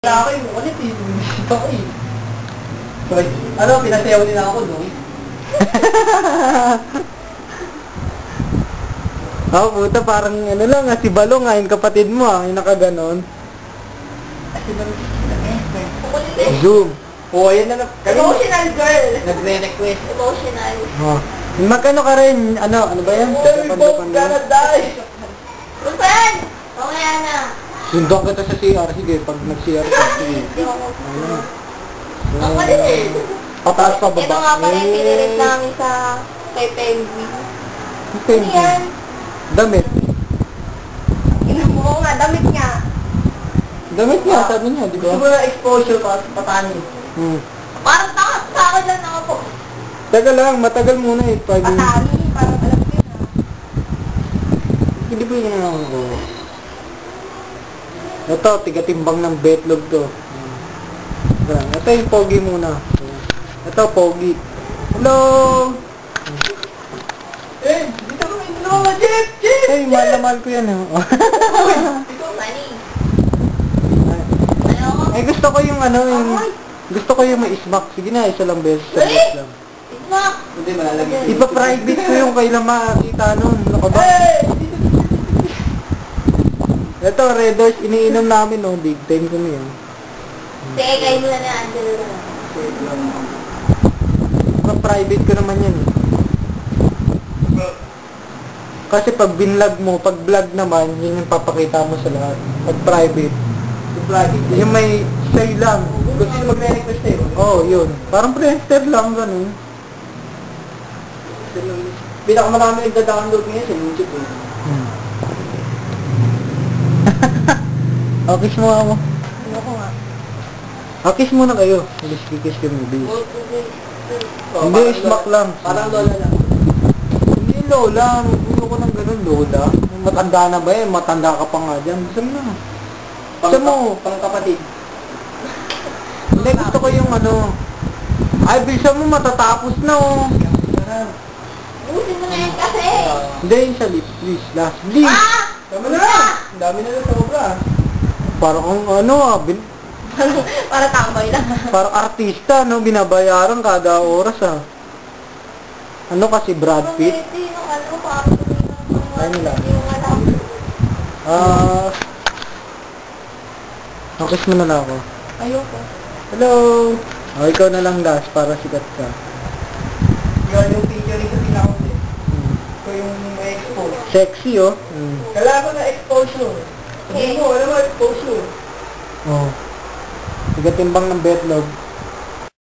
sa akin, ulit eh. Ito ko eh. So, ano, pinasayaw din ako doon. Oh, puta, parang ano lang, si Balong nga, yung kapatid mo yung nakaganon. Zoom. Oo, yan na lang. Emotional girl. Nagre-request. Emotional. Oh. Magkano ka rin, ano ba yan? We both gonna die. Rupen! Okay na. Sundok kita sa CR, sige, pag nag-CR ka, sige. Ang mali eh. Pataas pa baba. Ito nga pala yung pinirit namin sa kay Penguin. Okay. Ano yan? Damit. Oo nga, damit niya. Damit niya, sabi niya, di Gusto ba? mo na exposure para sa patani. Parang sa akin lang ako po. Teka lang, matagal muna eh. Patani, parang alam ko yun Hindi ba yun lang ako? Ito, tiga-timbang ng betlog to. Ito yung pogi muna. Ito, pogi. Hello! Eh, dito ko may dalawa, Jeff! Jeff! Hey, mahal na mahal ko yan. Ito, funny. Ano? Eh, gusto ko yung gusto ko yung may ismak. Sige na, isa lang beses. Sa beses lang. Ismak! Hindi, malalagay. Ipa-private ko yung kailan makakita nun. Ano ka ba? Ito, Red Horse, iniinom namin, no? Big time ko na yun. Sige, kayo muna na Angelo na. Ipa-private ko naman yan. Kasi pag binlog mo, pag vlog naman, yun yung papakita mo sa lahat. Pag private, yung may say lang. Kung sino magre-request sa'yo. Oh, yun. Parang prester lang, ganun. Pinakamarami nagda-download ngayon sa YouTube eh. Kiss mo ako. Ano ko nga? Kiss muna kayo. Kiss kami, please. Oh, Hindi, parang smack lola- lang. Parang lola lang. Hindi, Lola. Gusto ko ng ganun, Lola. Matanda na ba eh? Matanda ka pa nga dyan. Gusto mo na. Gusto mo. Pang kapatid. Hindi, gusto ko yung Ay, bisa mo matatapos na, oh. Usin mo na yan kasi. Hindi, yung sa lips, please. Last, please. Tama na lang! Ang dami na lang sa obra. Parang Para tambay lang. parang artista, no? Binabayaran kada oras, Ano kasi, Brad Pitt? Hindi, yung ano, parang Ay, nila. yung alam. Kiss mo na lang ako. Ayoko. Hello! Ikaw na lang last para sikat ka. Yun yung picture rin sa pinakuli. Ito yung may expose. Sexy, oh. Kailangan ko na exposure. Hindi mo, alam mo exposure. Oh. Tiga-timbang ng betlog.